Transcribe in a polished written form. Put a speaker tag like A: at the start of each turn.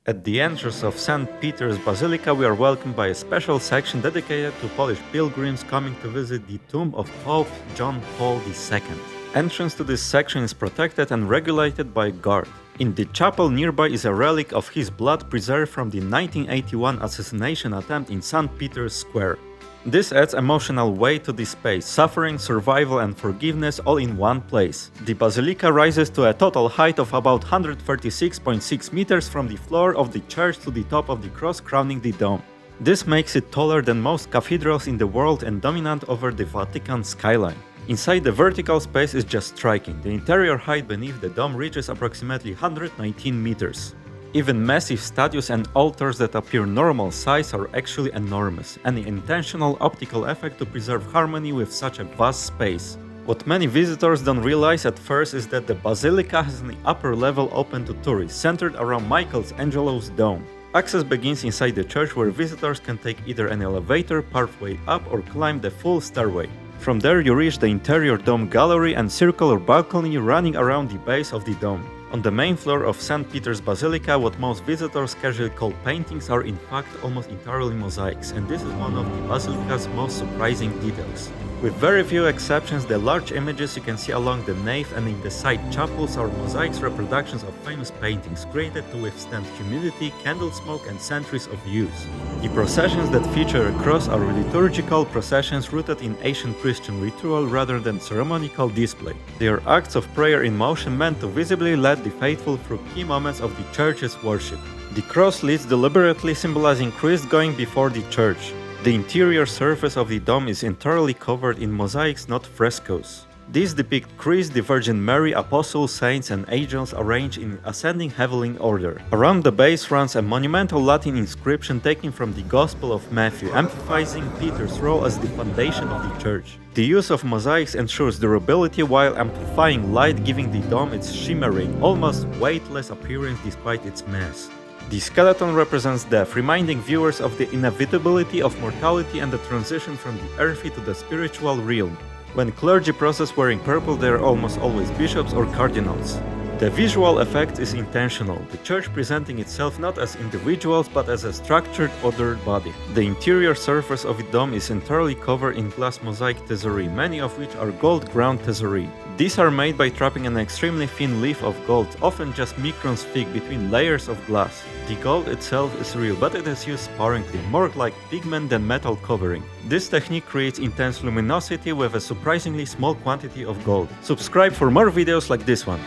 A: At the entrance of St. Peter's Basilica, we are welcomed by a special section dedicated to Polish pilgrims coming to visit the tomb of Pope John Paul II. Entrance to this section is protected and regulated by a guard. In the chapel nearby is a relic of his blood preserved from the 1981 assassination attempt in St. Peter's Square. This adds emotional weight to this space, suffering, survival and forgiveness all in one place. The basilica rises to a total height of about 136.6 meters from the floor of the church to the top of the cross crowning the dome. This makes it taller than most cathedrals in the world and dominant over the Vatican skyline. Inside, the vertical space is just striking. The interior height beneath the dome reaches approximately 119 meters. Even massive statues and altars that appear normal size are actually enormous, an intentional optical effect to preserve harmony with such a vast space. What many visitors don't realize at first is that the basilica has an upper level open to tourists, centered around Michelangelo's dome. Access begins inside the church, where visitors can take either an elevator pathway up or climb the full stairway. From there you reach the interior dome gallery and circular balcony running around the base of the dome. On the main floor of St. Peter's Basilica, what most visitors casually call paintings are in fact almost entirely mosaics, and this is one of the basilica's most surprising details. With very few exceptions, the large images you can see along the nave and in the side chapels are mosaics reproductions of famous paintings created to withstand humidity, candle smoke and centuries of use. The processions that feature a cross are liturgical processions rooted in ancient Christian ritual rather than ceremonial display. They are acts of prayer in motion meant to visibly lead the faithful through key moments of the church's worship. The cross leads deliberately, symbolizing Christ going before the church. The interior surface of the dome is entirely covered in mosaics, not frescoes. These depict Christ, the Virgin Mary, apostles, saints and angels arranged in ascending heavenly order. Around the base runs a monumental Latin inscription taken from the Gospel of Matthew, emphasizing Peter's role as the foundation of the church. The use of mosaics ensures durability while amplifying light, giving the dome its shimmering, almost weightless appearance despite its mass. The skeleton represents death, reminding viewers of the inevitability of mortality and the transition from the earthly to the spiritual realm. When clergy process wearing purple, they are almost always bishops or cardinals. The visual effect is intentional, the church presenting itself not as individuals but as a structured, ordered body. The interior surface of the dome is entirely covered in glass mosaic tesserae, many of which are gold ground tesserae. These are made by trapping an extremely thin leaf of gold, often just microns thick, between layers of glass. The gold itself is real, but it is used sparingly, more like pigment than metal covering. This technique creates intense luminosity with a surprisingly small quantity of gold. Subscribe for more videos like this one.